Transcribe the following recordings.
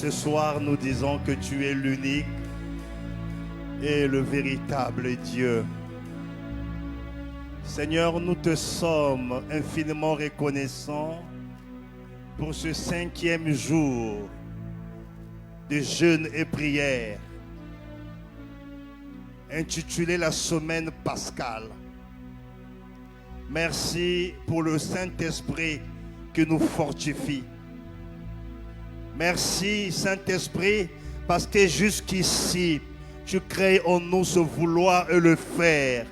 Ce soir, nous disons que tu es l'unique et le véritable Dieu. Seigneur, nous te sommes infiniment reconnaissants pour ce 5e jour de jeûne et prière, intitulé la semaine pascale. Merci pour le Saint-Esprit qui nous fortifie. Merci Saint-Esprit parce que jusqu'ici, tu crées en nous ce vouloir et le faire,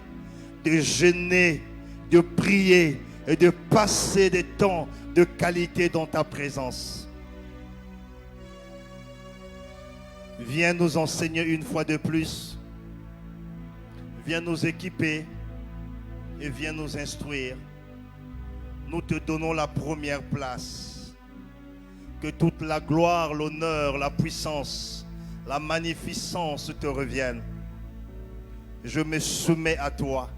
de jeûner, de prier et de passer des temps de qualité dans ta présence. Viens nous enseigner une fois de plus. Viens nous équiper et viens nous instruire. Nous te donnons la première place. Que toute la gloire, l'honneur, la puissance, la magnificence te reviennent. Je me soumets à toi.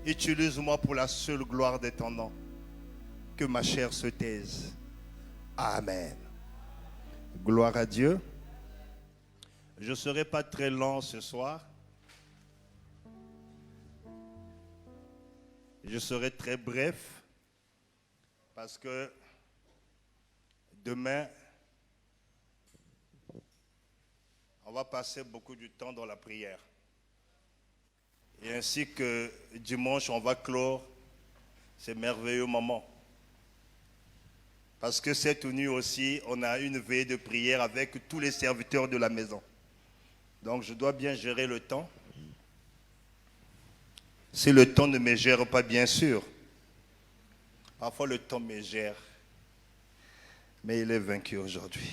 Utilise-moi pour la seule gloire de ton nom. Que ma chair se taise. Amen. Gloire à Dieu. Je ne serai pas très lent ce soir. Je serai très bref. Parce que demain, on va passer beaucoup de temps dans la prière. Et ainsi que dimanche, on va clore ces merveilleux moments. Parce que cette nuit aussi, on a une veillée de prière avec tous les serviteurs de la maison. Donc je dois bien gérer le temps. Si le temps ne me gère pas, bien sûr. Parfois le temps me gère. Mais il est vaincu aujourd'hui.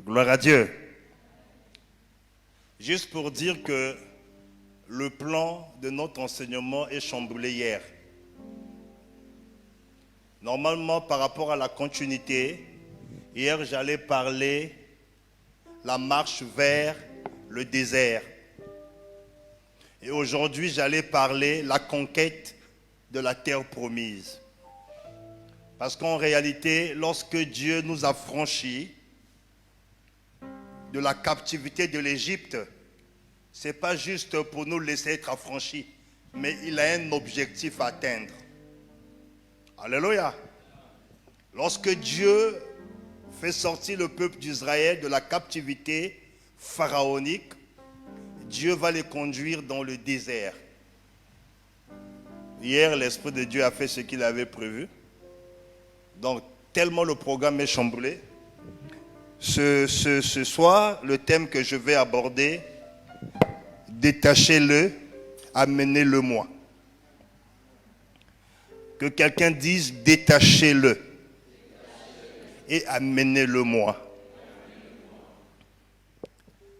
Gloire à Dieu. Juste pour dire que le plan de notre enseignement est chamboulé hier. Normalement, par rapport à la continuité, hier j'allais parler la marche vers le désert. Et aujourd'hui, j'allais parler la conquête de la terre promise. Parce qu'en réalité, lorsque Dieu nous a franchis de la captivité de l'Égypte, ce n'est pas juste pour nous laisser être affranchis, mais il a un objectif à atteindre. Alléluia. Lorsque Dieu fait sortir le peuple d'Israël de la captivité pharaonique, Dieu va les conduire dans le désert. Hier, l'Esprit de Dieu a fait ce qu'il avait prévu. Donc, tellement le programme est chamboulé. Ce soir, le thème que je vais aborder, détachez-le, amenez-le-moi. Que quelqu'un dise détachez-le et amenez-le-moi.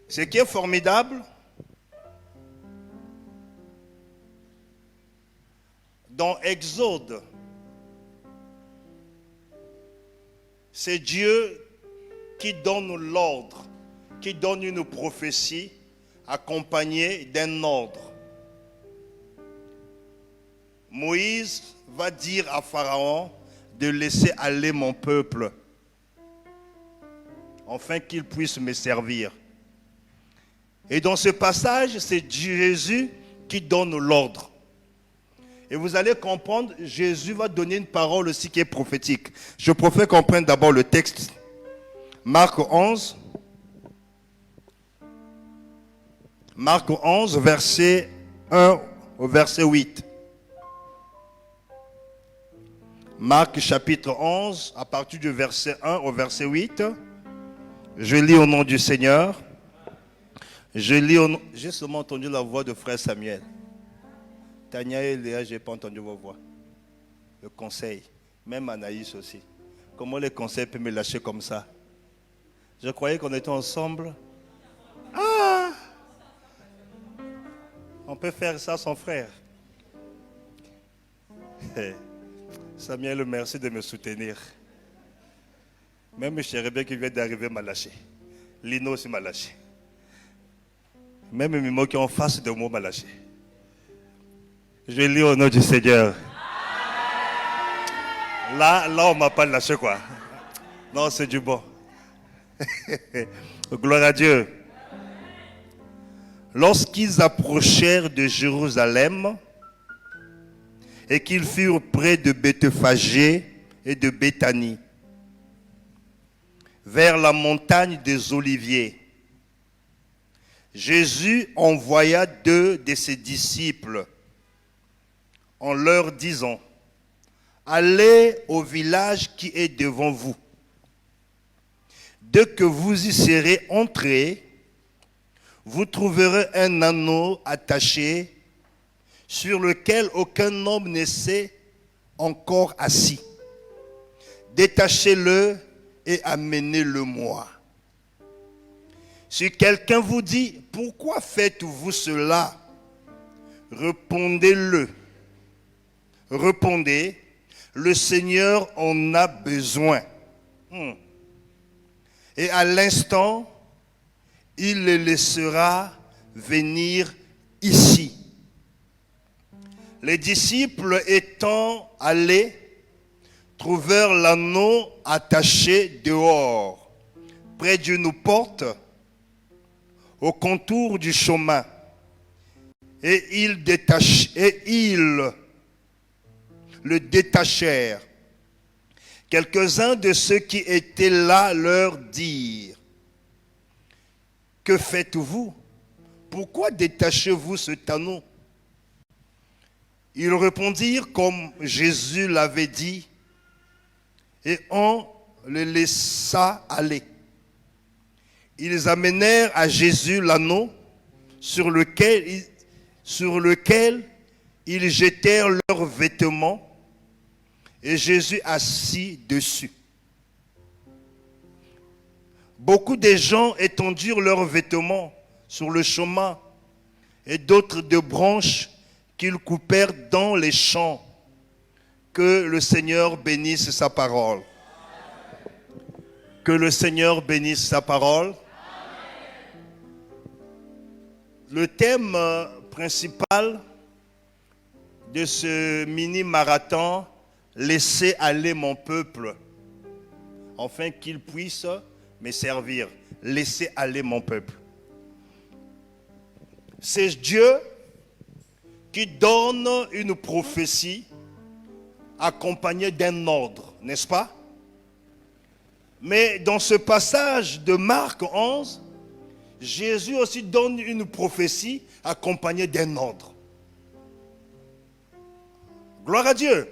Ce qui est formidable, dans Exode, c'est Dieu qui donne l'ordre, qui donne une prophétie accompagnée d'un ordre. Moïse va dire à Pharaon de laisser aller mon peuple, afin qu'il puisse me servir. Et dans ce passage, c'est Jésus qui donne l'ordre. Et vous allez comprendre, Jésus va donner une parole aussi qui est prophétique. Je préfère qu'on prenne d'abord le texte. Marc 11. Marc 11, verset 1 au verset 8. Marc chapitre 11, à partir du verset 1 au verset 8. Je lis au nom du Seigneur. J'ai seulement entendu la voix de frère Samuel. Tania et Léa, je n'ai pas entendu vos voix. Le conseil, même Anaïs aussi. Comment les conseils peuvent me lâcher comme ça? Je croyais qu'on était ensemble. Ah! On peut faire ça sans frère. Samuel, merci de me soutenir. Même Chérébé qui vient d'arriver m'a lâché. Lino aussi m'a lâché. Même Mimo qui est en face de moi m'a lâché. Je lis au nom du Seigneur. Là, on ne m'a pas lâché quoi. Non, c'est du bon. Gloire à Dieu. Lorsqu'ils approchèrent de Jérusalem et qu'ils furent près de Bethphagée et de Béthanie, vers la montagne des Oliviers, Jésus envoya 2 de ses disciples en leur disant: allez au village qui est devant vous. Dès que vous y serez entrés, vous trouverez un anneau attaché sur lequel aucun homme ne s'est encore assis. Détachez-le et amenez-le-moi. Si quelqu'un vous dit: pourquoi faites-vous cela? Répondez, le Seigneur en a besoin. Et à l'instant, il les laissera venir ici. Les disciples étant allés, trouvèrent l'anneau attaché dehors, près d'une porte, au contour du chemin. Et ils le détachèrent. Quelques-uns de ceux qui étaient là leur dirent: que faites-vous? Pourquoi détachez-vous cet anneau? Ils répondirent comme Jésus l'avait dit, et on les laissa aller. Ils amenèrent à Jésus l'anneau sur lequel ils jetèrent leurs vêtements, et Jésus assis dessus. Beaucoup de gens étendirent leurs vêtements sur le chemin, et d'autres de branches qu'ils coupèrent dans les champs. Que le Seigneur bénisse sa parole. Que le Seigneur bénisse sa parole. Le thème principal de ce mini-marathon: laissez aller mon peuple, afin qu'il puisse me servir. Laissez aller mon peuple. C'est Dieu qui donne une prophétie accompagnée d'un ordre, n'est-ce pas? Mais dans ce passage de Marc 11, Jésus aussi donne une prophétie accompagnée d'un ordre. Gloire à Dieu.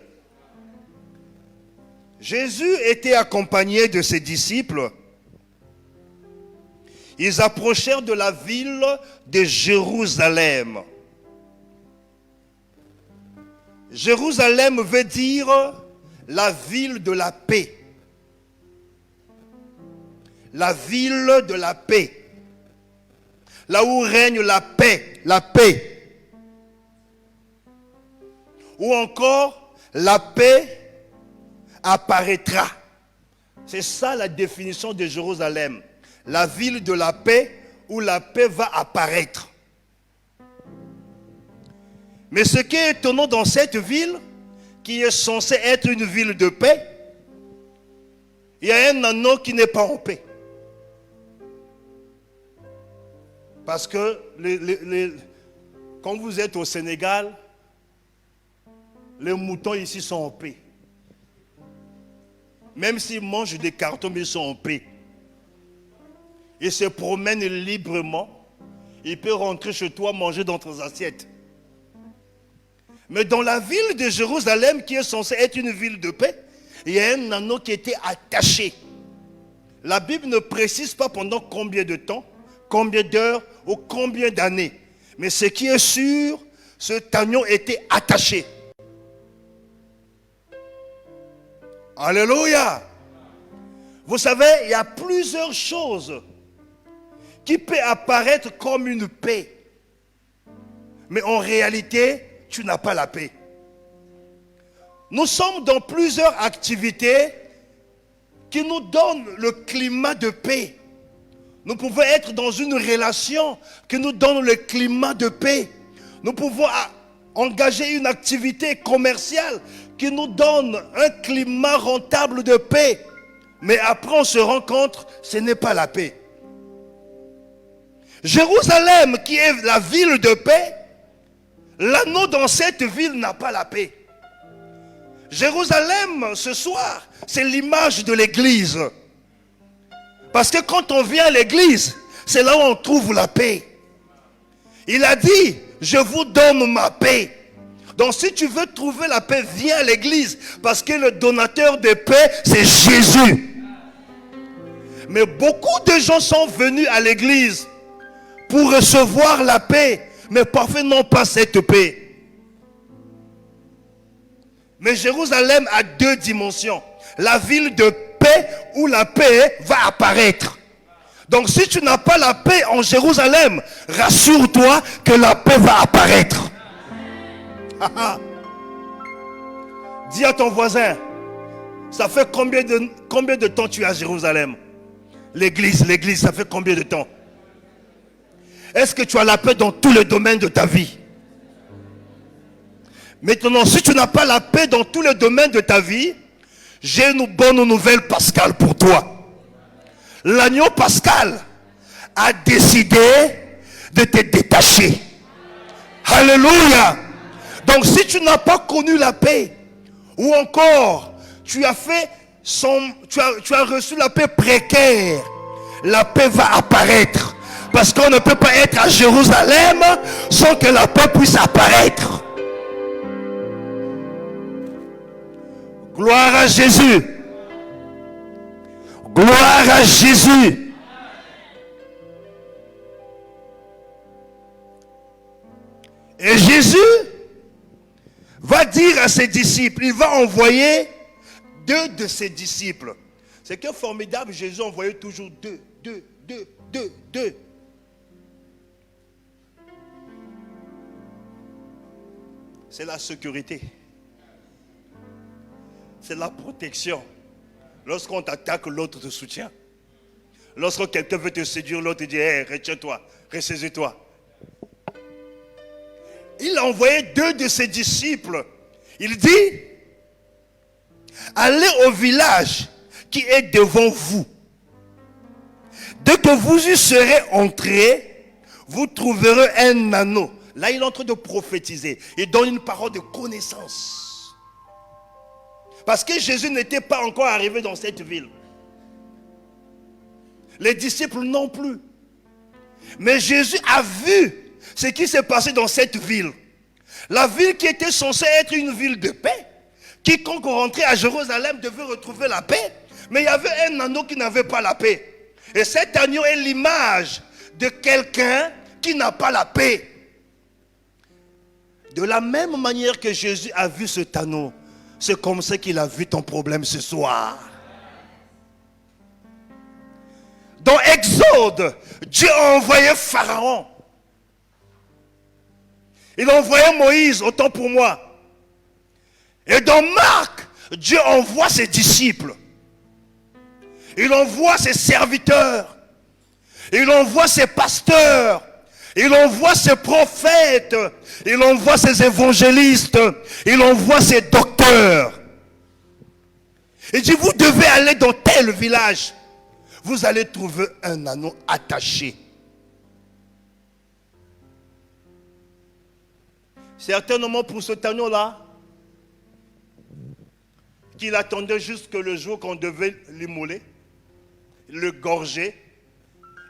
Jésus était accompagné de ses disciples. Ils approchèrent de la ville de Jérusalem. Jérusalem veut dire la ville de la paix. La ville de la paix. Là où règne la paix, la paix. Ou encore, la paix apparaîtra. C'est ça la définition de Jérusalem. La ville de la paix, où la paix va apparaître. Mais ce qui est étonnant dans cette ville, qui est censée être une ville de paix, il y a un anneau qui n'est pas en paix. Parce que quand vous êtes au Sénégal, les moutons ici sont en paix. Même s'ils mangent des cartons, ils sont en paix. Ils se promènent librement. Ils peuvent rentrer chez toi, manger dans tes assiettes. Mais dans la ville de Jérusalem, qui est censée être une ville de paix, il y a un anneau qui était attaché. La Bible ne précise pas pendant combien de temps, combien d'heures ou combien d'années. Mais ce qui est sûr, cet anneau était attaché. Alléluia. Vous savez, il y a plusieurs choses qui peuvent apparaître comme une paix. Mais en réalité, tu n'as pas la paix. Nous sommes dans plusieurs activités qui nous donnent le climat de paix. Nous pouvons être dans une relation qui nous donne le climat de paix. Nous pouvons engager une activité commerciale qui nous donne un climat rentable de paix. Mais après, on se rend compte, ce n'est pas la paix. Jérusalem, qui est la ville de paix, l'anneau dans cette ville n'a pas la paix. Jérusalem, ce soir, c'est l'image de l'église. Parce que quand on vient à l'église, c'est là où on trouve la paix. Il a dit, je vous donne ma paix. Donc si tu veux trouver la paix, viens à l'église. Parce que le donateur de paix, c'est Jésus. Mais beaucoup de gens sont venus à l'église pour recevoir la paix. Mais parfois n'ont pas cette paix. Mais Jérusalem a deux dimensions. La ville de paix où la paix va apparaître. Donc si tu n'as pas la paix en Jérusalem, rassure-toi que la paix va apparaître. Dis à ton voisin, ça fait combien de temps tu es à Jérusalem? L'église, ça fait combien de temps? Est-ce que tu as la paix dans tous les domaines de ta vie? Maintenant, si tu n'as pas la paix dans tous les domaines de ta vie, j'ai une bonne nouvelle pascale pour toi. L'agneau pascal a décidé de te détacher. Alléluia. Donc si tu n'as pas connu la paix, ou encore tu as reçu la paix précaire, la paix va apparaître. Parce qu'on ne peut pas être à Jérusalem sans que la paix puisse apparaître. Gloire à Jésus. Gloire à Jésus. Et Jésus va dire à ses disciples, il va envoyer 2 de ses disciples. C'est que formidable, Jésus envoyait toujours 2. C'est la sécurité. C'est la protection. Lorsqu'on t'attaque, l'autre te soutient. Lorsque quelqu'un veut te séduire, l'autre dit, hey, retiens-toi, ressaisis-toi. Il a envoyé 2 de ses disciples. Il dit, allez au village qui est devant vous. Dès que vous y serez entrés, vous trouverez un anneau. Là, il est en train de prophétiser. Il donne une parole de connaissance. Parce que Jésus n'était pas encore arrivé dans cette ville. Les disciples non plus. Mais Jésus a vu ce qui s'est passé dans cette ville. La ville qui était censée être une ville de paix. Quiconque rentrait à Jérusalem devait retrouver la paix. Mais il y avait un anneau qui n'avait pas la paix. Et cet agneau est l'image de quelqu'un qui n'a pas la paix. De la même manière que Jésus a vu cet anneau, c'est comme ça qu'il a vu ton problème ce soir. Dans Exode, Dieu a envoyé Pharaon. Il a envoyé Moïse, autant pour moi. Et dans Marc, Dieu envoie ses disciples. Il envoie ses serviteurs. Il envoie ses pasteurs. Il envoie ses prophètes. Il envoie ses évangélistes. Il envoie ses docteurs. Il dit, vous devez aller dans tel village. Vous allez trouver un anneau attaché. Certainement pour cet agneau-là, qu'il attendait jusque le jour qu'on devait l'immoler, le gorger,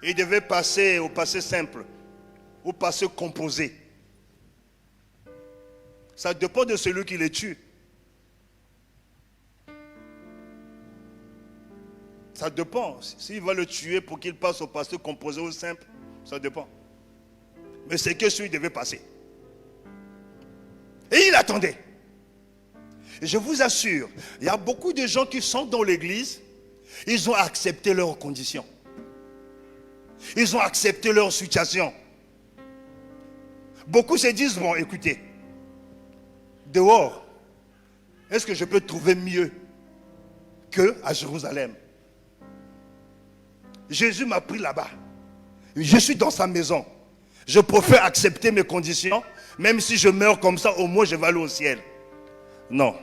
il devait passer au passé simple, au passé composé. Ça dépend de celui qui le tue. Ça dépend. S'il va le tuer pour qu'il passe au passé composé ou simple, ça dépend. Mais c'est que celui devait passer. Et il attendait. Et je vous assure, il y a beaucoup de gens qui sont dans l'église, ils ont accepté leurs conditions. Ils ont accepté leur situation. Beaucoup se disent, bon, écoutez, dehors, est-ce que je peux trouver mieux qu'à Jérusalem? Jésus m'a pris là-bas. Je suis dans sa maison. Je préfère accepter mes conditions. Même si je meurs comme ça, au moins je vais aller au ciel. Non.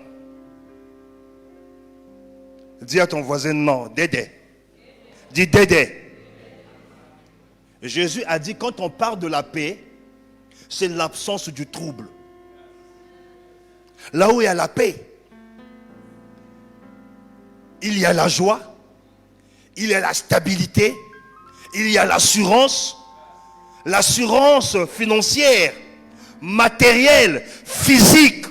Dis à ton voisin non, Dédé. Dis Dédé. Jésus a dit quand on parle de la paix, c'est l'absence du trouble. Là où il y a la paix, il y a la joie, il y a la stabilité, il y a l'assurance financière, matérielle, physique.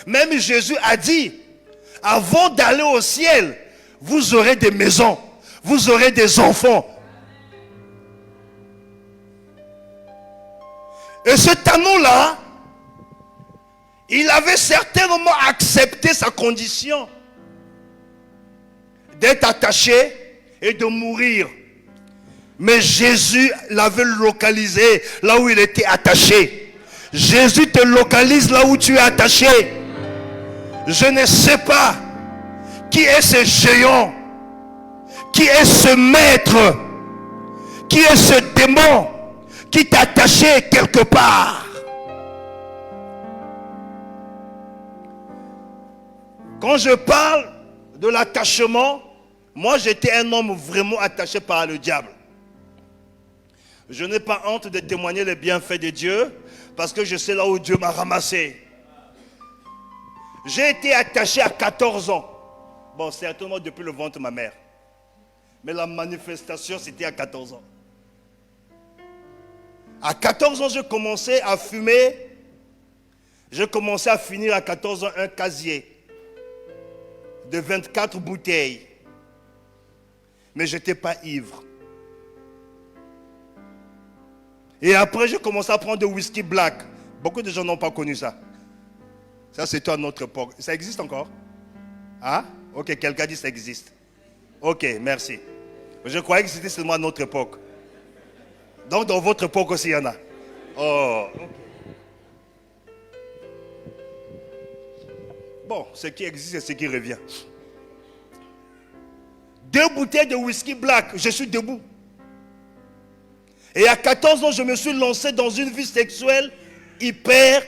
Même Jésus a dit, avant d'aller au ciel, vous aurez des maisons, vous aurez des enfants. Et cet anneau-là, il avait certainement accepté sa condition d'être attaché et de mourir. Mais Jésus l'avait localisé là où il était attaché. Jésus te localise là où tu es attaché. Je ne sais pas qui est ce géant, qui est ce maître, qui est ce démon qui t'a attaché quelque part. Quand je parle de l'attachement, moi j'étais un homme vraiment attaché par le diable. Je n'ai pas honte de témoigner les bienfaits de Dieu parce que je sais là où Dieu m'a ramassé. J'ai été attaché à 14 ans. Bon, certainement depuis le ventre de ma mère. Mais la manifestation, c'était à 14 ans. À 14 ans, je commençais à fumer. Je commençais à finir à 14 ans un casier de 24 bouteilles. Mais je n'étais pas ivre. Et après, je commençais à prendre du whisky black. Beaucoup de gens n'ont pas connu ça. Ça, c'était à notre époque. Ça existe encore? Ah? Ok, quelqu'un dit que ça existe. Ok, merci. Je croyais que c'était seulement à notre époque. Donc, dans votre époque aussi, il y en a. Oh, ok. Bon, ce qui existe, c'est ce qui revient. 2 bouteilles de whisky black, je suis debout. Et à 14 ans, je me suis lancé dans une vie sexuelle hyper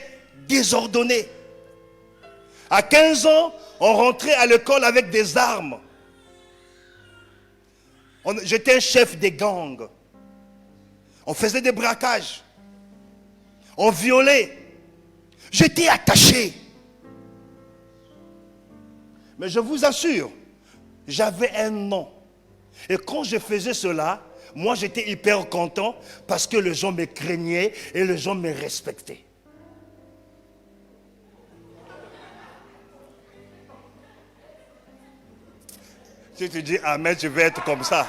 désordonnée. À 15 ans, on rentrait à l'école avec des armes. J'étais un chef des gangs. On faisait des braquages. On violait. J'étais attaché. Mais je vous assure, j'avais un nom. Et quand je faisais cela, moi j'étais hyper content parce que les gens me craignaient et les gens me respectaient. Si tu dis Amen, je vais être comme ça.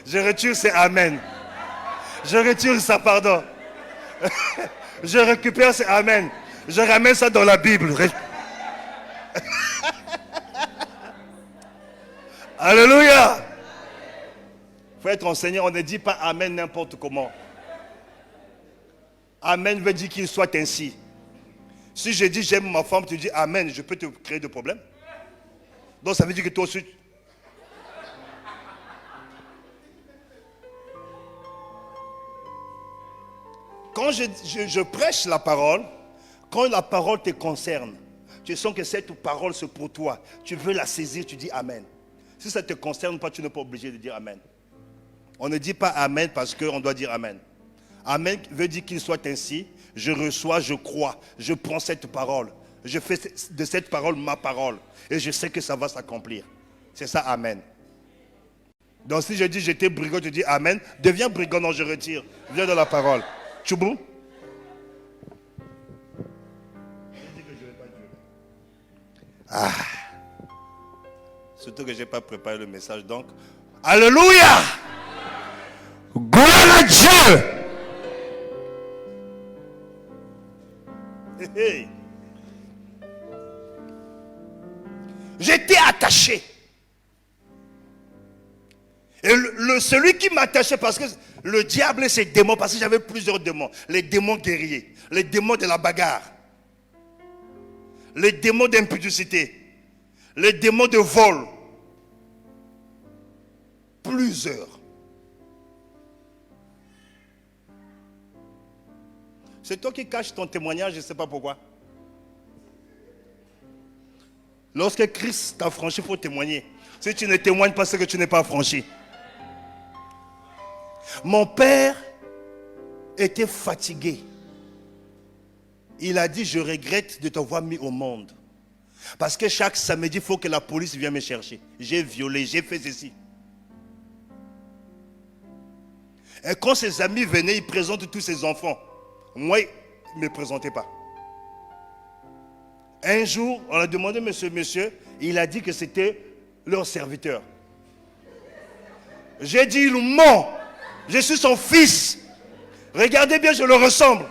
Je retire c'est Amen. Je retire ça, pardon. Je récupère c'est Amen. Je ramène ça dans la Bible. Alléluia. Il faut être enseigné. On ne dit pas Amen n'importe comment. Amen veut dire qu'il soit ainsi. Si je dis j'aime ma femme, tu dis Amen, je peux te créer des problèmes. Donc ça veut dire que toi aussi... Quand je prêche la parole, quand la parole te concerne, tu sens que cette parole c'est pour toi. Tu veux la saisir, tu dis Amen. Si ça ne te concerne pas, tu n'es pas obligé de dire Amen. On ne dit pas Amen parce qu'on doit dire Amen. Amen veut dire qu'il soit ainsi. Je reçois, je crois, je prends cette parole. Je fais de cette parole ma parole. Et je sais que ça va s'accomplir. C'est ça, Amen. Donc si je dis j'étais brigand, tu dis Amen. Deviens brigand, non, je retire. Viens dans la parole. Tchoubou. Ah. Surtout que je n'ai pas préparé le message, donc. Alléluia! Gloire à Dieu! Hey, hey. J'étais attaché. Et celui qui m'attachait, parce que le diable et ses démons, parce que j'avais plusieurs démons. Les démons guerriers, les démons de la bagarre, les démons d'impudicité, les démons de vol. Plusieurs. C'est toi qui caches ton témoignage, je ne sais pas pourquoi. Lorsque Christ t'a franchi, il faut témoigner. Si tu ne témoignes pas, c'est que tu n'es pas franchi. Mon père était fatigué. Il a dit, je regrette de t'avoir mis au monde. Parce que chaque samedi, il faut que la police vienne me chercher. J'ai violé, j'ai fait ceci. Et quand ses amis venaient, ils présentent tous ses enfants. Moi, ils ne me présentaient pas. Un jour, on a demandé, monsieur, il a dit que c'était leur serviteur. J'ai dit, il ment. Je suis son fils. Regardez bien, je le ressemble.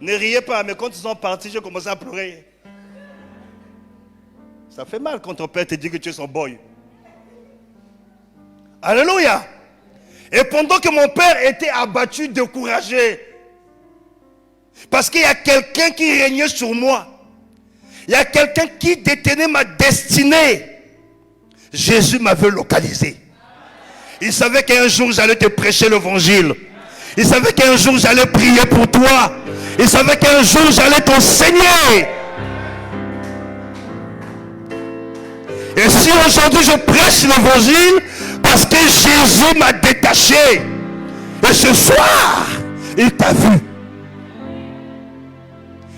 Ne riez pas, mais quand ils sont partis, j'ai commencé à pleurer. Ça fait mal quand ton père te dit que tu es son boy. Alléluia. Et pendant que mon père était abattu, découragé, parce qu'il y a quelqu'un qui régnait sur moi, il y a quelqu'un qui détenait ma destinée, Jésus m'avait localisé. Il savait qu'un jour j'allais te prêcher l'évangile. Il savait qu'un jour j'allais prier pour toi. Il savait qu'un jour j'allais t'enseigner. Et si aujourd'hui je prêche l'évangile, parce que Jésus m'a détaché. Et ce soir, il t'a vu.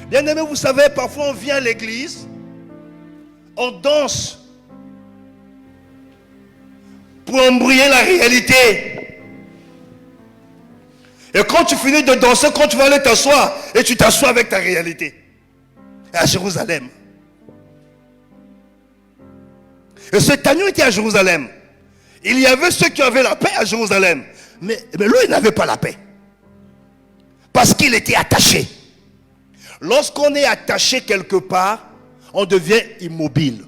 Bien aimé, vous savez, parfois on vient à l'église, on danse pour embrouiller la réalité. Et quand tu finis de danser, quand tu vas aller t'asseoir, et tu t'assois avec ta réalité. À Jérusalem. Et cet agneau était à Jérusalem. Il y avait ceux qui avaient la paix à Jérusalem. Mais lui, il n'avait pas la paix. Parce qu'il était attaché. Lorsqu'on est attaché quelque part, on devient immobile.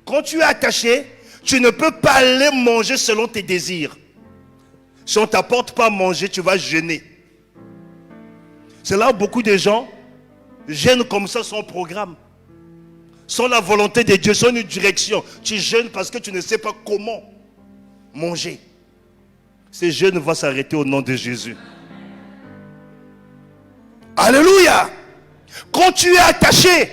Quand tu es attaché, tu ne peux pas aller manger selon tes désirs. Si on ne t'apporte pas à manger, tu vas jeûner. C'est là où beaucoup de gens jeûnent comme ça sans programme. Sans la volonté de Dieu, sans une direction. Tu jeûnes parce que tu ne sais pas comment manger. Ce jeûne va s'arrêter au nom de Jésus. Alléluia. Quand tu es attaché,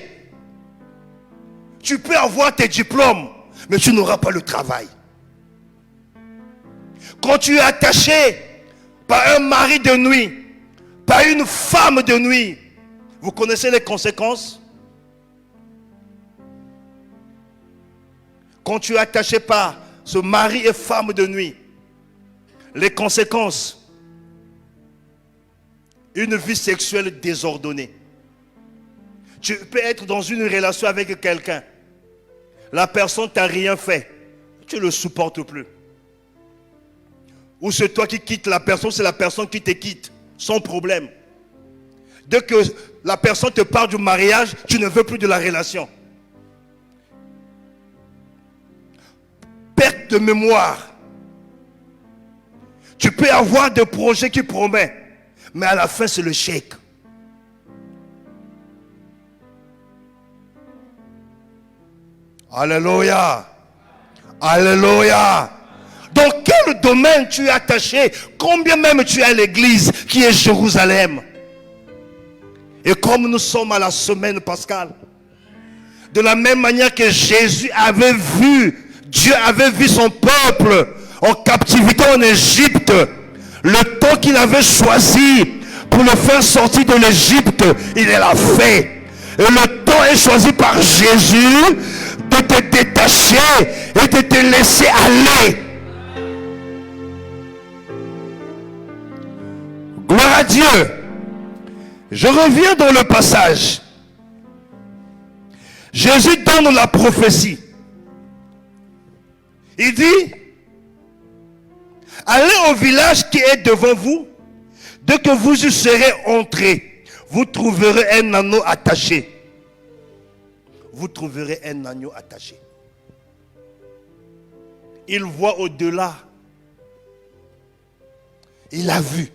tu peux avoir tes diplômes, mais tu n'auras pas le travail. Quand tu es attaché par un mari de nuit, par une femme de nuit, vous connaissez les conséquences? Quand tu es attaché par ce mari et femme de nuit, les conséquences, une vie sexuelle désordonnée. Tu peux être dans une relation avec quelqu'un. La personne t'a rien fait. Tu ne le supportes plus. Ou c'est toi qui quittes la personne, c'est la personne qui te quitte. Sans problème. Dès que la personne te parle du mariage, tu ne veux plus de la relation. Perte de mémoire. Tu peux avoir des projets qui promettent, mais à la fin c'est le chèque. Alléluia. Alléluia. Dans quel domaine tu es attaché? Combien même tu es à l'église qui est Jérusalem? Et comme nous sommes à la semaine pascale, de la même manière que Jésus avait vu, Dieu avait vu son peuple en captivité en Égypte, le temps qu'il avait choisi pour le faire sortir de l'Égypte, il l'a fait. Et le temps est choisi par Jésus de te détacher et de te laisser aller. Gloire à Dieu. Je reviens dans le passage. Jésus donne la prophétie. Il dit, allez au village qui est devant vous. Dès que vous y serez entrés, vous trouverez un agneau attaché. Vous trouverez un agneau attaché. Il voit au-delà. Il a vu.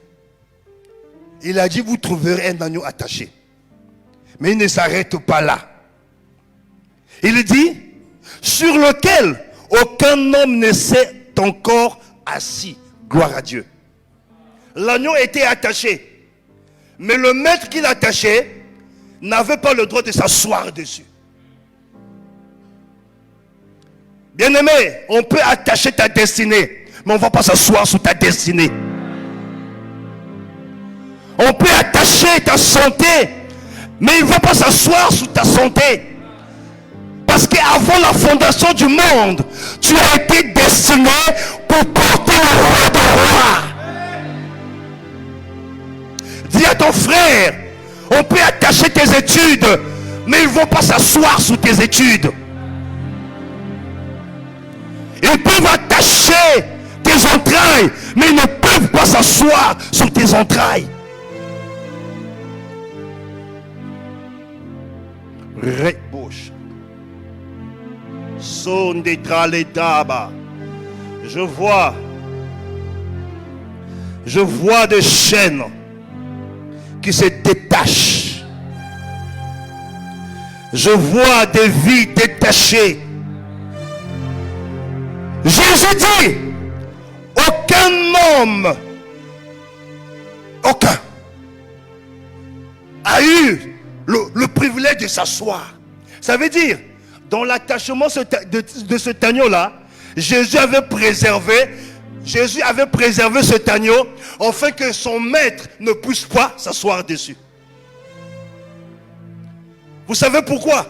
Il a dit, vous trouverez un agneau attaché. Mais il ne s'arrête pas là. Il dit, sur lequel aucun homme ne s'est encore assis. Gloire à Dieu. L'agneau était attaché. Mais le maître qui l'attachait n'avait pas le droit de s'asseoir dessus. Bien-aimé, on peut attacher ta destinée, mais on ne va pas s'asseoir sur ta destinée. On peut attacher ta santé, mais il ne va pas s'asseoir sur ta santé. Parce qu'avant la fondation du monde, tu as été destiné pour porter le roi des rois. Dis à ton frère, on peut attacher tes études, mais ils ne vont pas s'asseoir sur tes études. Ils peuvent attacher tes entrailles, mais ils ne peuvent pas s'asseoir sur tes entrailles. Rebouche. Je vois des chaînes qui se détachent. Je vois des vies détachées. Jésus dit, aucun homme, aucun, a eu le privilège de s'asseoir. Ça veut dire, dans l'attachement de cet agneau-là, Jésus avait préservé cet agneau afin que son maître ne puisse pas s'asseoir dessus. Vous savez pourquoi?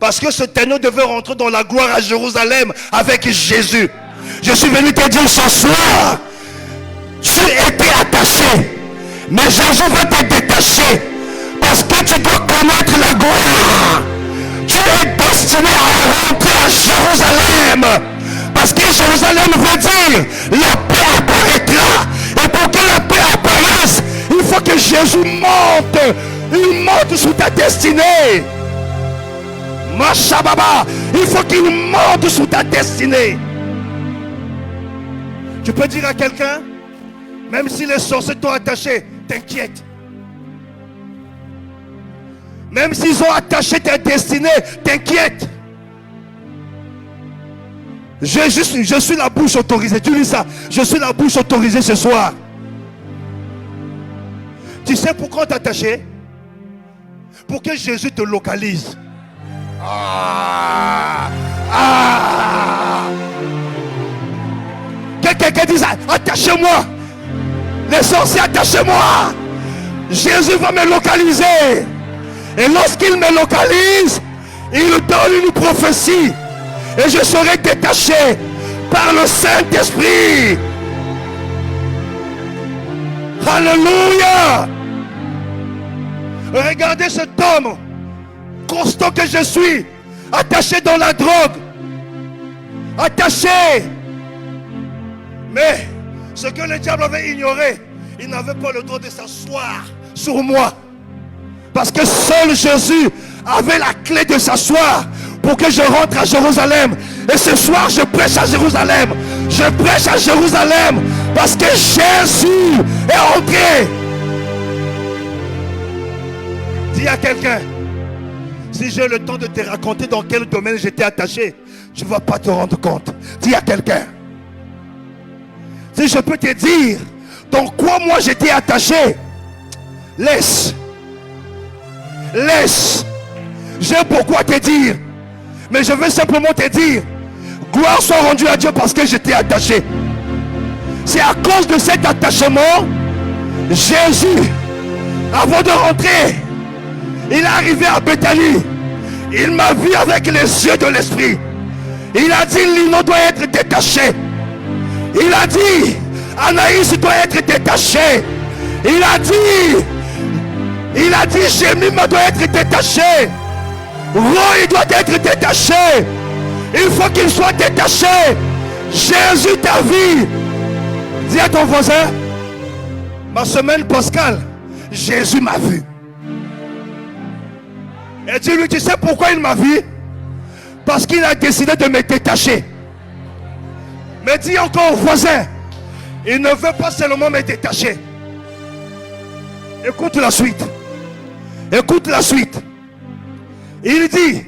Parce que cet agneau devait rentrer dans la gloire à Jérusalem avec Jésus. Je suis venu te dire ce soir, tu étais attaché, mais Jésus va te détacher parce que tu dois connaître la gloire. Tu es destiné à rentrer à Jérusalem. Parce que Jérusalem veut dire la paix apparaîtra. Et pour que la paix apparaisse, il faut que Jésus monte. Il monte sur ta destinée. Mashababa, il faut qu'il monte sur ta destinée. Tu peux dire à quelqu'un, même si les sorciers t'ont attaché, t'inquiète. Même s'ils ont attaché ta destinée, t'inquiète. Je suis la bouche autorisée. Tu lis ça. Je suis la bouche autorisée ce soir. Tu sais pourquoi on t'a attaché? Pour que Jésus te localise. Que quelqu'un dise, attachez-moi. Les sorciers, attachez-moi. Jésus va me localiser. Et lorsqu'il me localise, il donne une prophétie. Et je serai détaché par le Saint-Esprit. Alléluia. Regardez cet homme constant que je suis, attaché dans la drogue, attaché. Mais ce que le diable avait ignoré, il n'avait pas le droit de s'asseoir sur moi. Parce que seul Jésus avait la clé de s'asseoir pour que je rentre à Jérusalem. Et ce soir, je prêche à Jérusalem. Je prêche à Jérusalem parce que Jésus est entré. Dis à quelqu'un, si j'ai le temps de te raconter dans quel domaine j'étais attaché, tu ne vas pas te rendre compte. Dis à quelqu'un, si je peux te dire dans quoi moi j'étais attaché, laisse. J'ai beaucoup à te dire, mais je veux simplement te dire, gloire soit rendue à Dieu parce que j'étais attaché. C'est à cause de cet attachement, Jésus, avant de rentrer, il est arrivé à Béthanie. Il m'a vu avec les yeux de l'esprit. Il a dit, Lino doit être détaché. Il a dit, Anaïs doit être détaché. Il a dit, Jémima doit être détaché. Roy doit être détaché. Il faut qu'il soit détaché. Jésus t'a vu. Dis à ton voisin, ma semaine pascale, Jésus m'a vu. Et dis-lui, tu sais pourquoi il m'a vu? Parce qu'il a décidé de me détacher. Mais dis encore au voisin, il ne veut pas seulement me détacher. Écoute la suite. Écoute la suite. Il dit,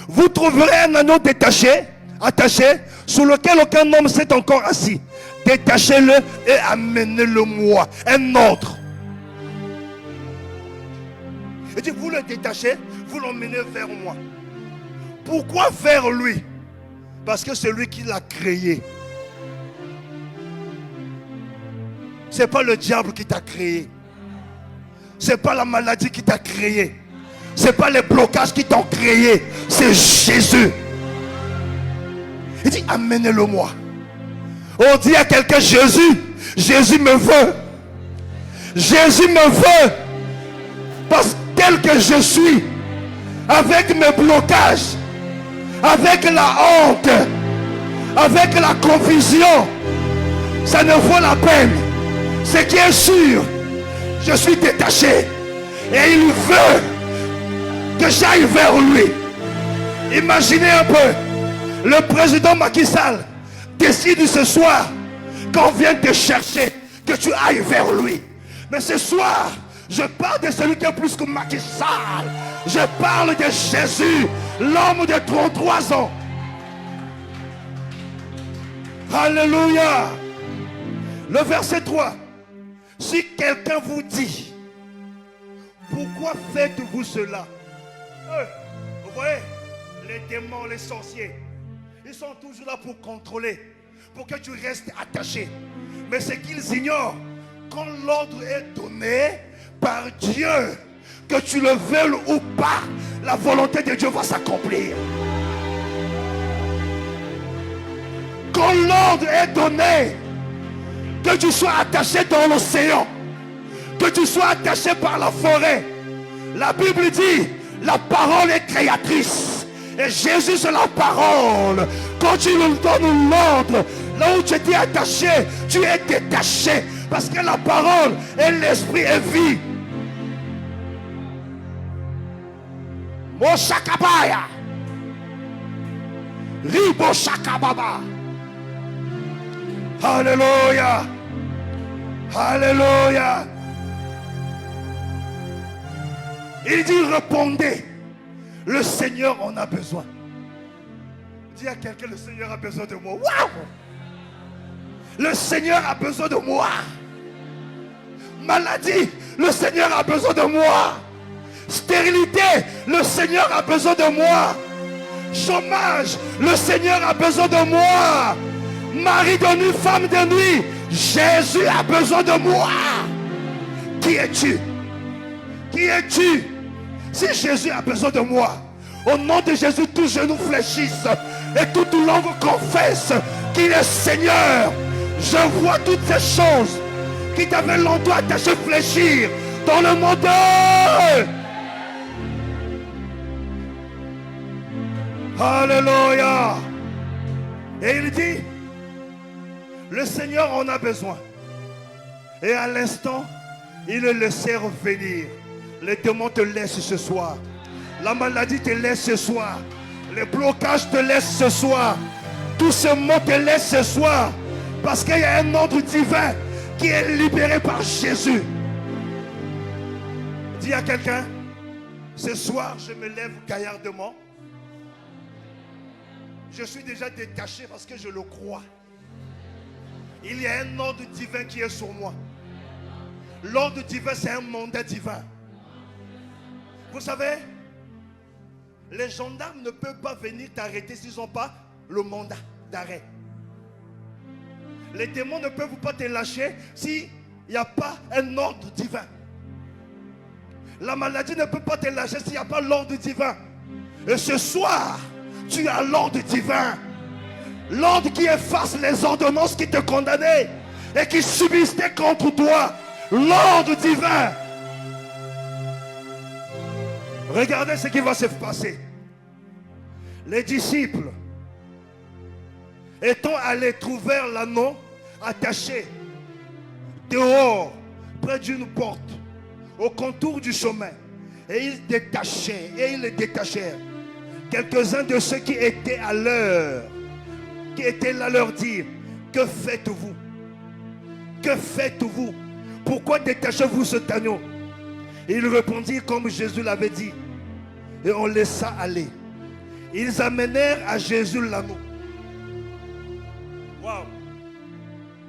vous trouverez un anneau attaché, sur lequel aucun homme s'est encore assis. Détachez-le et amenez-le moi. Un autre. Il dit, vous le détachez, vous l'emmenez vers moi. Pourquoi vers lui? Parce que c'est lui qui l'a créé. Ce n'est pas le diable qui t'a créé. Ce n'est pas la maladie qui t'a créé. Ce n'est pas les blocages qui t'ont créé. C'est Jésus. Il dit, amenez-le-moi. On dit à quelqu'un, Jésus me veut. Jésus me veut. Parce que tel que je suis, avec mes blocages, avec la honte, avec la confusion, ça ne vaut la peine. Ce qui est sûr, je suis détaché. Et il veut que j'aille vers lui. Imaginez un peu, le président Macky Sall décide ce soir qu'on vienne te chercher, que tu ailles vers lui. Mais ce soir, je parle de celui qui est plus que Macky Sall. Je parle de Jésus, l'homme de 33 ans. Alléluia. Le verset 3. Si quelqu'un vous dit, pourquoi faites-vous cela? Vous voyez, les démons, les sorciers, ils sont toujours là pour contrôler, pour que tu restes attaché. Mais ce qu'ils ignorent, quand l'ordre est donné par Dieu, que tu le veuilles ou pas, la volonté de Dieu va s'accomplir. Quand l'ordre est donné, que tu sois attaché dans l'océan, que tu sois attaché par la forêt, la Bible dit, la parole est créatrice. Et Jésus c'est la parole. Quand tu nous donnes l'ordre, là où tu étais attaché, tu es détaché. Parce que la parole est l'esprit et vie. Moshakabaya. Ribo Shakababa. Alléluia. Alléluia. Il dit, répondez. Le Seigneur en a besoin. Dis à quelqu'un, le Seigneur a besoin de moi. Waouh! Le Seigneur a besoin de moi. Maladie, le Seigneur a besoin de moi. Stérilité, le Seigneur a besoin de moi. Chômage, le Seigneur a besoin de moi. Mari de nuit, femme de nuit, Jésus a besoin de moi. Qui es-tu? Qui es-tu? Si Jésus a besoin de moi, au nom de Jésus, tous genoux fléchissent et toute langue confesse qu'il est Seigneur. Je vois toutes ces choses qui t'avaient longtemps attaché fléchir dans le monde. Alléluia. Et il dit, le Seigneur en a besoin. Et à l'instant, il le laissait revenir. Les démons te laissent ce soir. La maladie te laisse ce soir. Les blocages te laissent ce soir. Tous ces mots te laissent ce soir. Parce qu'il y a un ordre divin qui est libéré par Jésus. Dis à quelqu'un, ce soir je me lève gaillardement. Je suis déjà détaché parce que je le crois. Il y a un ordre divin qui est sur moi. L'ordre divin, c'est un mandat divin. Vous savez, les gendarmes ne peuvent pas venir t'arrêter s'ils n'ont pas le mandat d'arrêt. Les démons ne peuvent pas te lâcher s'il n'y a pas un ordre divin. La maladie ne peut pas te lâcher s'il n'y a pas l'ordre divin. Et ce soir, tu as l'ordre divin. L'ordre qui efface les ordonnances qui te condamnaient et qui subsistaient contre toi. L'ordre divin. Regardez ce qui va se passer. Les disciples, étant allés trouver l'anneau attaché dehors, près d'une porte, au contour du chemin, et ils le détachèrent. Quelques-uns de ceux qui étaient à l'heure, qui étaient là, leur dirent, que faites-vous? Que faites-vous? Pourquoi détachez-vous cet agneau? Ils répondirent comme Jésus l'avait dit. Et on laissa aller. Ils amenèrent à Jésus l'anneau. Waouh!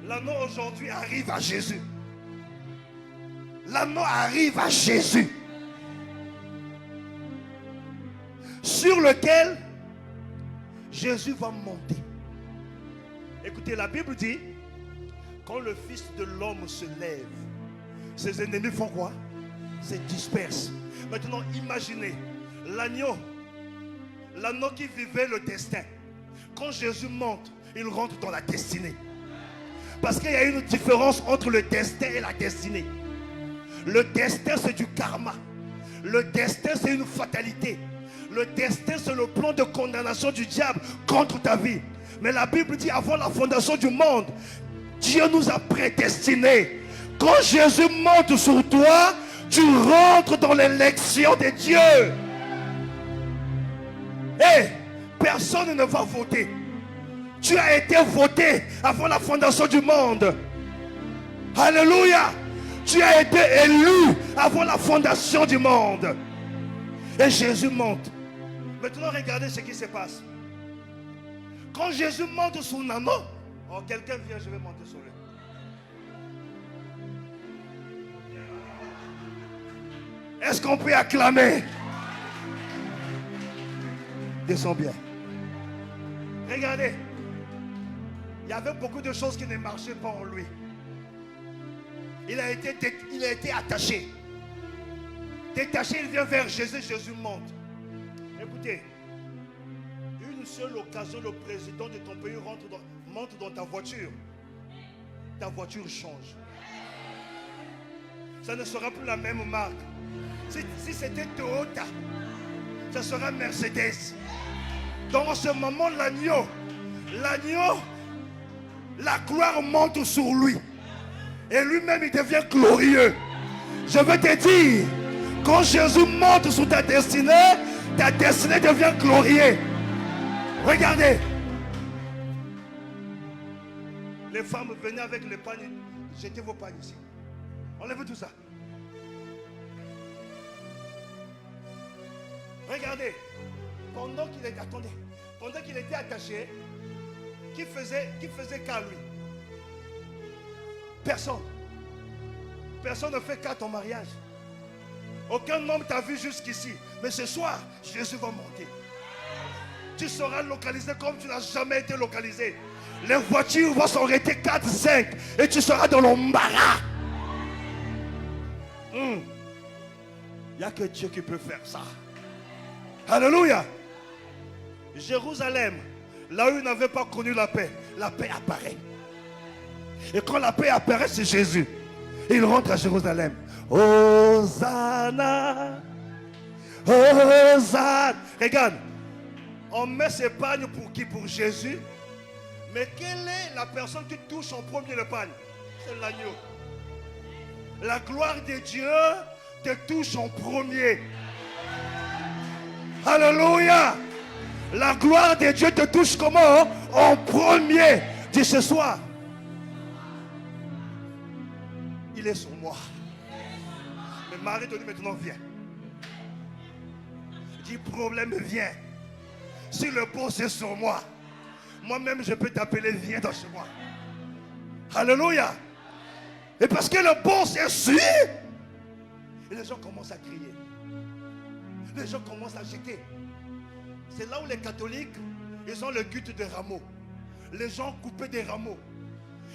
L'anneau aujourd'hui arrive à Jésus. L'anneau arrive à Jésus. sur lequel Jésus va monter. Écoutez, la Bible dit, quand le Fils de l'homme se lève, ses ennemis font quoi? Se dispersent. Maintenant, imaginez l'agneau qui vivait le destin. Quand Jésus monte, il rentre dans la destinée. Parce qu'il y a une différence entre le destin et la destinée. Le destin, c'est du karma. Le destin, c'est une fatalité. Le destin, c'est le plan de condamnation du diable contre ta vie. Mais la Bible dit, avant la fondation du monde, Dieu nous a prédestinés. Quand Jésus monte sur toi, tu rentres dans l'élection de Dieu. Et personne ne va voter. Tu as été voté avant la fondation du monde. Alléluia. Tu as été élu avant la fondation du monde. Et Jésus monte. Maintenant, regardez ce qui se passe. Quand Jésus monte sur l'anneau, oh, quelqu'un vient, je vais monter sur lui. Est-ce qu'on peut acclamer? Descends bien. Regardez. Il y avait beaucoup de choses qui ne marchaient pas en lui. Il a été attaché. Détaché, il vient vers Jésus. Jésus monte. Écoutez, une seule occasion, le président de ton pays monte dans ta voiture. Ta voiture change. Ça ne sera plus la même marque. Si c'était Toyota, ça sera Mercedes. Dans ce moment, l'agneau, la gloire monte sur lui. Et lui-même, il devient glorieux. Je veux te dire, quand Jésus monte sur ta destinée devient glorieuse. Regardez. Les femmes venaient avec les pagnes. Jetez vos pagnes ici. Enlevez tout ça. Regardez. Pendant qu'il était attaché, qui faisait qu'à lui? Personne. Personne ne fait qu'à ton mariage. Aucun homme t'a vu jusqu'ici. Mais ce soir, Jésus va monter. Tu seras localisé comme tu n'as jamais été localisé. Les voitures vont s'arrêter 4, 5 et tu seras dans l'embarras. Il n'y a que Dieu qui peut faire ça. Alléluia. Jérusalem, là où il n'avait pas connu la paix apparaît. Et quand la paix apparaît, c'est Jésus. Il rentre à Jérusalem. Hosanna, Hosanna. Regarde, on met ses pagnes pour qui? Pour Jésus. Mais quelle est la personne qui touche en premier le pagne? C'est l'agneau. La gloire de Dieu te touche en premier. Alléluia. La gloire de Dieu te touche comment? En premier. Dis ce soir, il est sur moi. Mais Marie te dit maintenant, viens. Dis, problème, viens. Si le boss est sur moi, moi-même je peux t'appeler, viens dans chez moi. Alléluia. Et parce que le boss est sur, et les gens commencent à crier. Les gens commencent à jeter. C'est là où les catholiques, ils ont le culte des rameaux. Les gens coupaient des rameaux.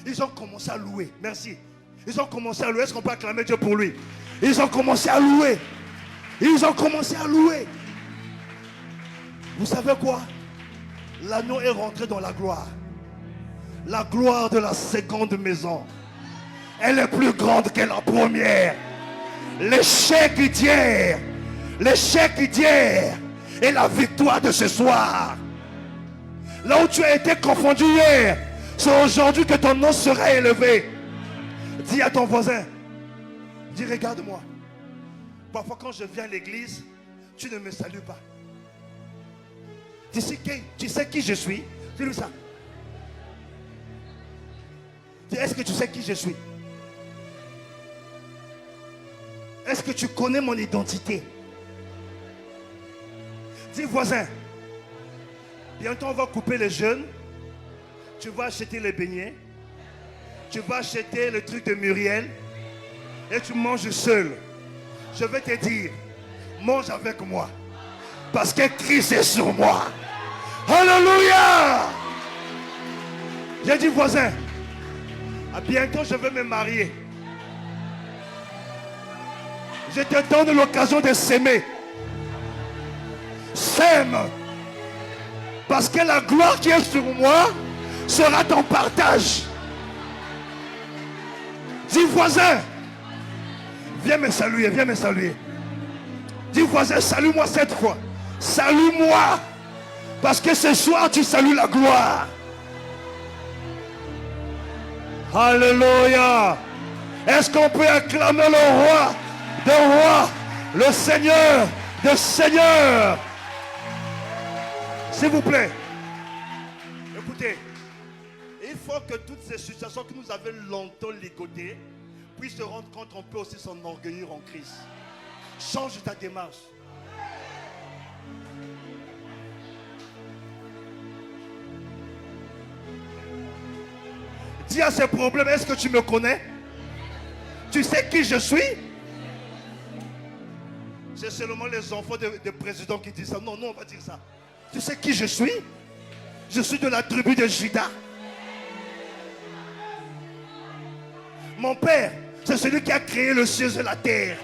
Ils ont commencé à louer. Merci. Ils ont commencé à louer. Est-ce qu'on peut acclamer Dieu pour lui? Ils ont commencé à louer. Ils ont commencé à louer. Vous savez quoi? L'agneau est rentré dans la gloire. La gloire de la seconde maison. Elle est plus grande que la première. L'échec d'hier. L'échec d'hier et la victoire de ce soir. Là où tu as été confondu hier, c'est aujourd'hui que ton nom sera élevé. Dis à ton voisin, dis, regarde-moi. Parfois quand je viens à l'église, tu ne me salues pas. Tu sais qui je suis? Dis-lui ça. Dis, est-ce que tu sais qui je suis? Est-ce que tu connais mon identité? Dis, voisin, bientôt on va couper les jeûnes. Tu vas acheter les beignets. Tu vas acheter le truc de Muriel. Et tu manges seul. Je vais te dire, mange avec moi. Parce que Christ est sur moi. Alléluia. J'ai dit, voisin, à bientôt je vais me marier. Je te donne l'occasion de s'aimer. Sème. Parce que la gloire qui est sur moi sera ton partage. Dis, voisin, viens me saluer, viens me saluer. Dis, voisin, salue-moi cette fois. Salue-moi. Parce que ce soir, tu salues la gloire. Alléluia. Est-ce qu'on peut acclamer le roi des rois, le Seigneur des seigneurs? S'il vous plaît. Écoutez, il faut que toutes ces situations que nous avons longtemps ligotées puissent se rendre compte qu'on peut aussi s'enorgueillir en Christ. Change ta démarche. Dis à ces problèmes, est-ce que tu me connais? Tu sais qui je suis? C'est seulement les enfants des présidents qui disent ça. Non, non, on va dire ça. Tu sais qui je suis? Je suis de la tribu de Juda. Mon père, c'est celui qui a créé le ciel et la terre.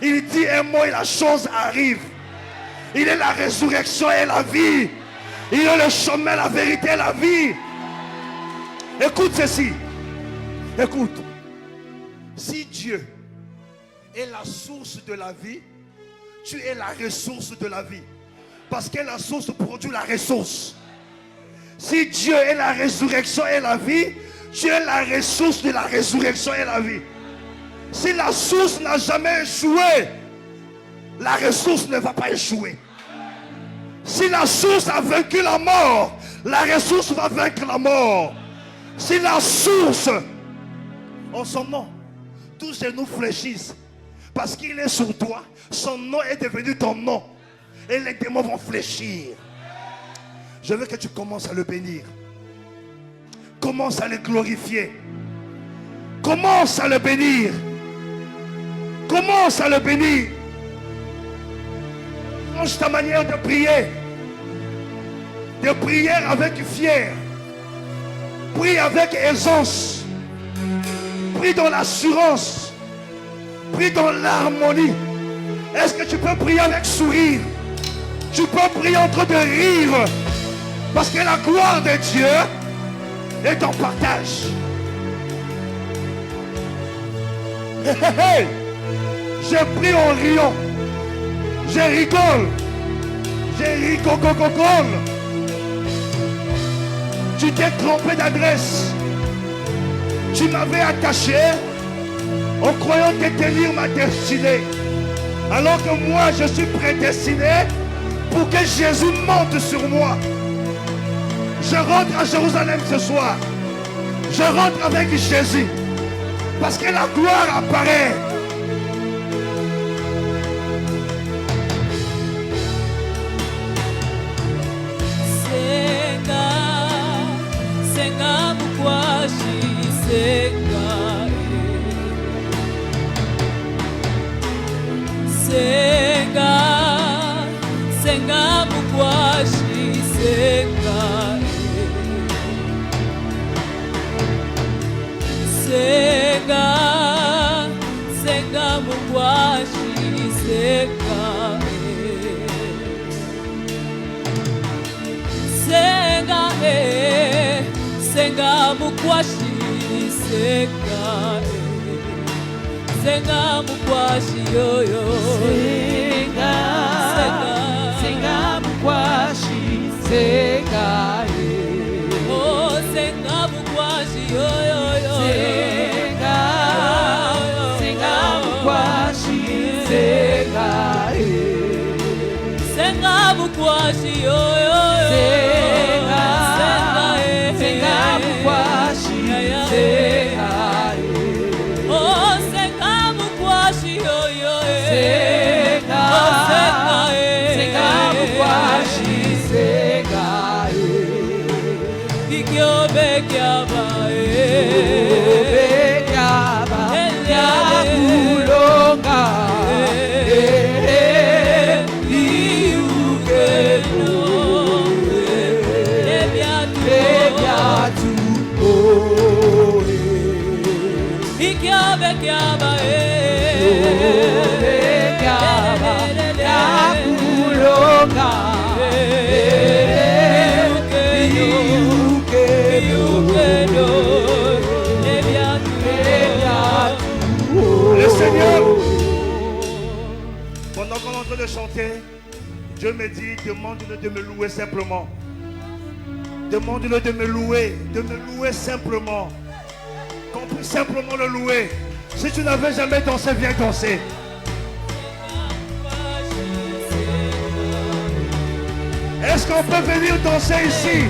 Il dit un mot et la chose arrive. Il est la résurrection et la vie. Il est le chemin, la vérité et la vie. Écoute ceci. Écoute. Si Dieu est la source de la vie, tu es la ressource de la vie. Parce que la source produit la ressource. Si Dieu est la résurrection et la vie, tu es la ressource de la résurrection et la vie. Si la source n'a jamais échoué, la ressource ne va pas échouer. Si la source a vaincu la mort, la ressource va vaincre la mort. Si la source, en son nom, tous genoux fléchissent. Parce qu'il est sur toi, son nom est devenu ton nom. Et les démons vont fléchir. Je veux que tu commences à le bénir. Commence à le glorifier. Commence à le bénir. Commence à le bénir. Change ta manière de prier. De prier avec fier. Prie avec aisance. Prie dans l'assurance. Prie dans l'harmonie. Est-ce que tu peux prier avec sourire? Tu peux prier en train de rire. Parce que la gloire de Dieu est en partage. Je prie en riant. Je rigole. Je rigole. Tu t'es trompé d'adresse. Tu m'avais attaché en croyant détenir ma destinée. Alors que moi je suis prédestiné pour que Jésus monte sur moi. Je rentre à Jérusalem ce soir. Je rentre avec Jésus. Parce que la gloire apparaît. Senga mukwashi senga. Senga mukwashi senga. Senga mukwashi senga. Senga mukwashi senga. Senga mukwashi yoyo. Senga mukwashi senga. Oh, senga mukwashi yoyo. Senga mukwashi senga. Senga mukwashi yoyo. Senga mukwashi senga. Oh, senga mukwashi yoyo. Senga mukwashi senga. Ikyobe kyaba. Yakulonga. Le Seigneur, pendant qu'on est en train de chanter, Dieu me dit, demande-le de me louer simplement. Demande-le de me louer simplement. Qu'on puisse simplement le louer. Si tu n'avais jamais dansé, viens danser. Est-ce qu'on peut venir danser ici?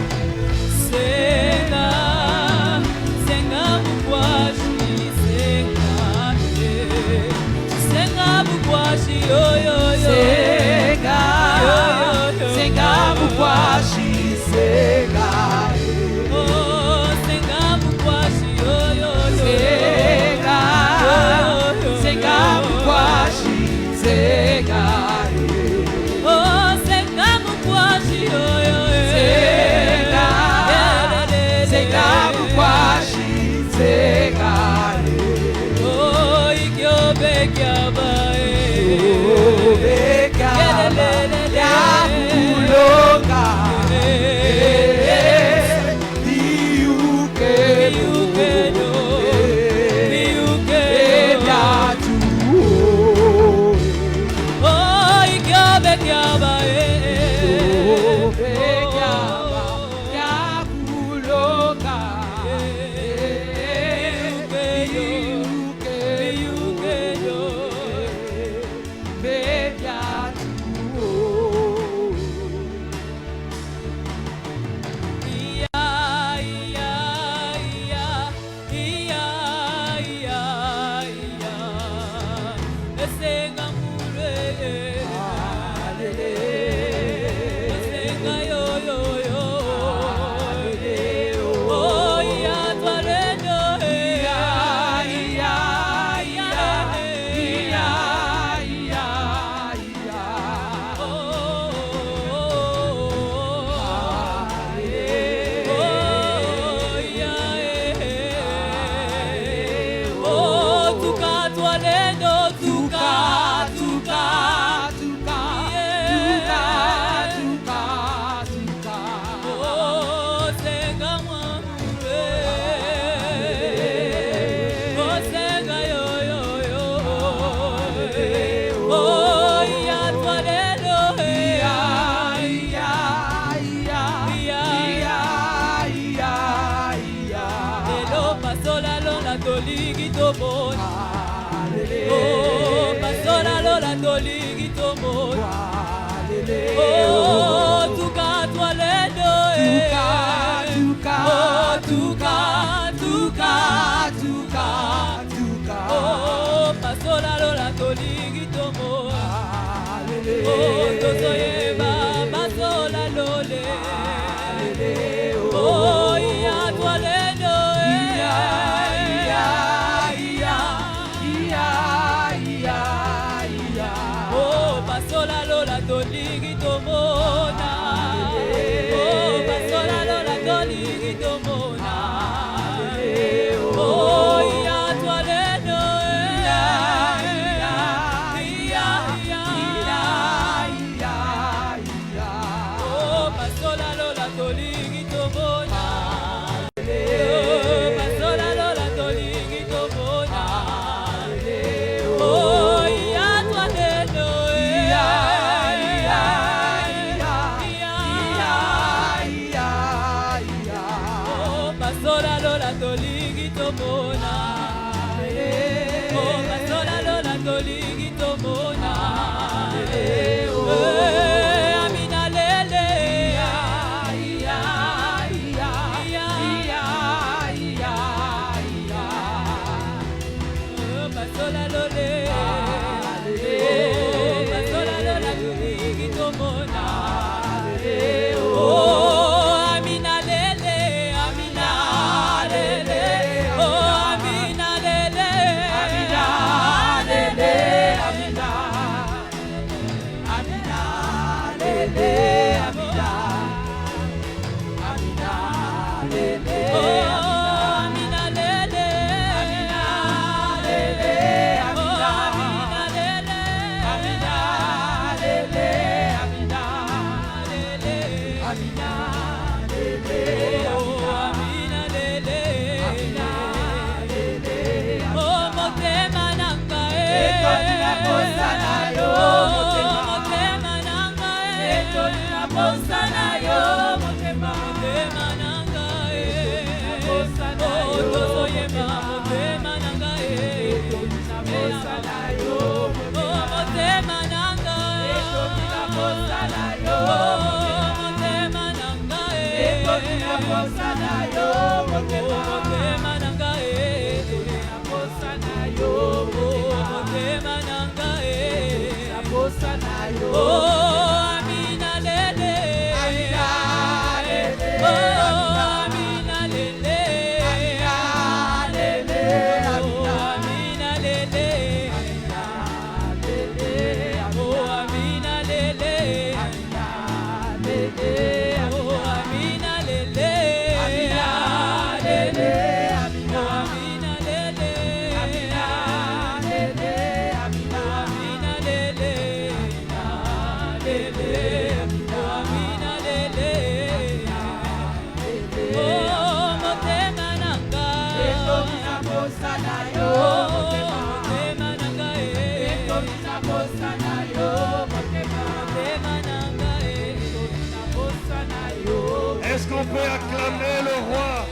Est-ce qu'on peut acclamer le roi,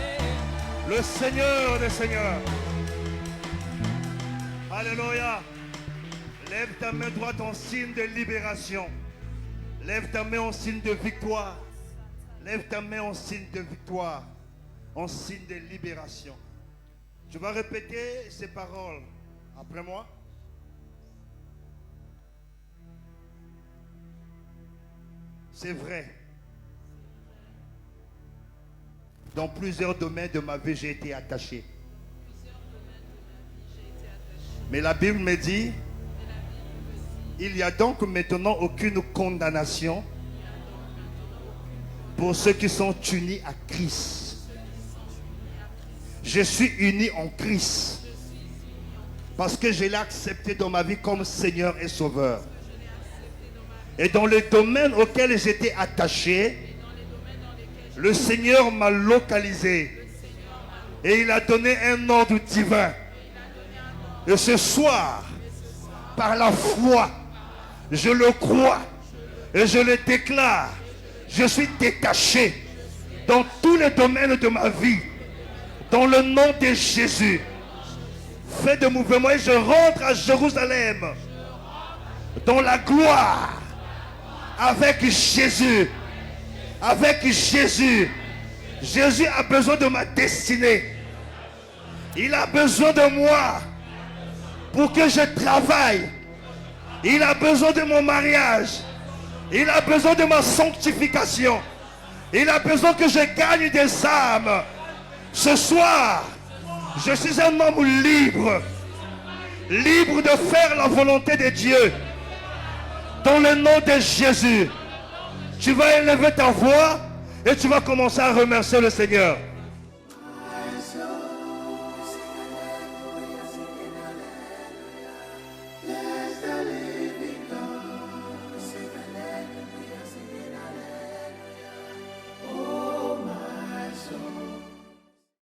le Seigneur des Seigneurs? Alléluia. Lève ta main droite en signe de libération. Lève ta main en signe de victoire. Lève ta main en signe de victoire, en signe de libération. Tu vas répéter ces paroles après moi. C'est vrai. Dans plusieurs domaines de ma vie, j'ai été attaché. Mais la Bible me dit, il n'y a donc maintenant aucune condamnation pour ceux qui sont unis à Christ. Je suis uni en Christ parce que je l'ai accepté dans ma vie comme Seigneur et Sauveur. Et dans le domaine auquel j'étais attaché, le Seigneur m'a localisé et il a donné un ordre divin. Et ce soir, par la foi, je le crois et je le déclare. Je suis détaché dans tous les domaines de ma vie. Dans le nom de Jésus. Fais de mouvement et je rentre à Jérusalem. Dans la gloire. Avec Jésus. Avec Jésus. Jésus a besoin de ma destinée. Il a besoin de moi pour que je travaille. Il a besoin de mon mariage. Il a besoin de ma sanctification. Il a besoin que je gagne des âmes. Ce soir, je suis un homme libre. Libre de faire la volonté de Dieu. Dans le nom de Jésus. Tu vas élever ta voix et tu vas commencer à remercier le Seigneur.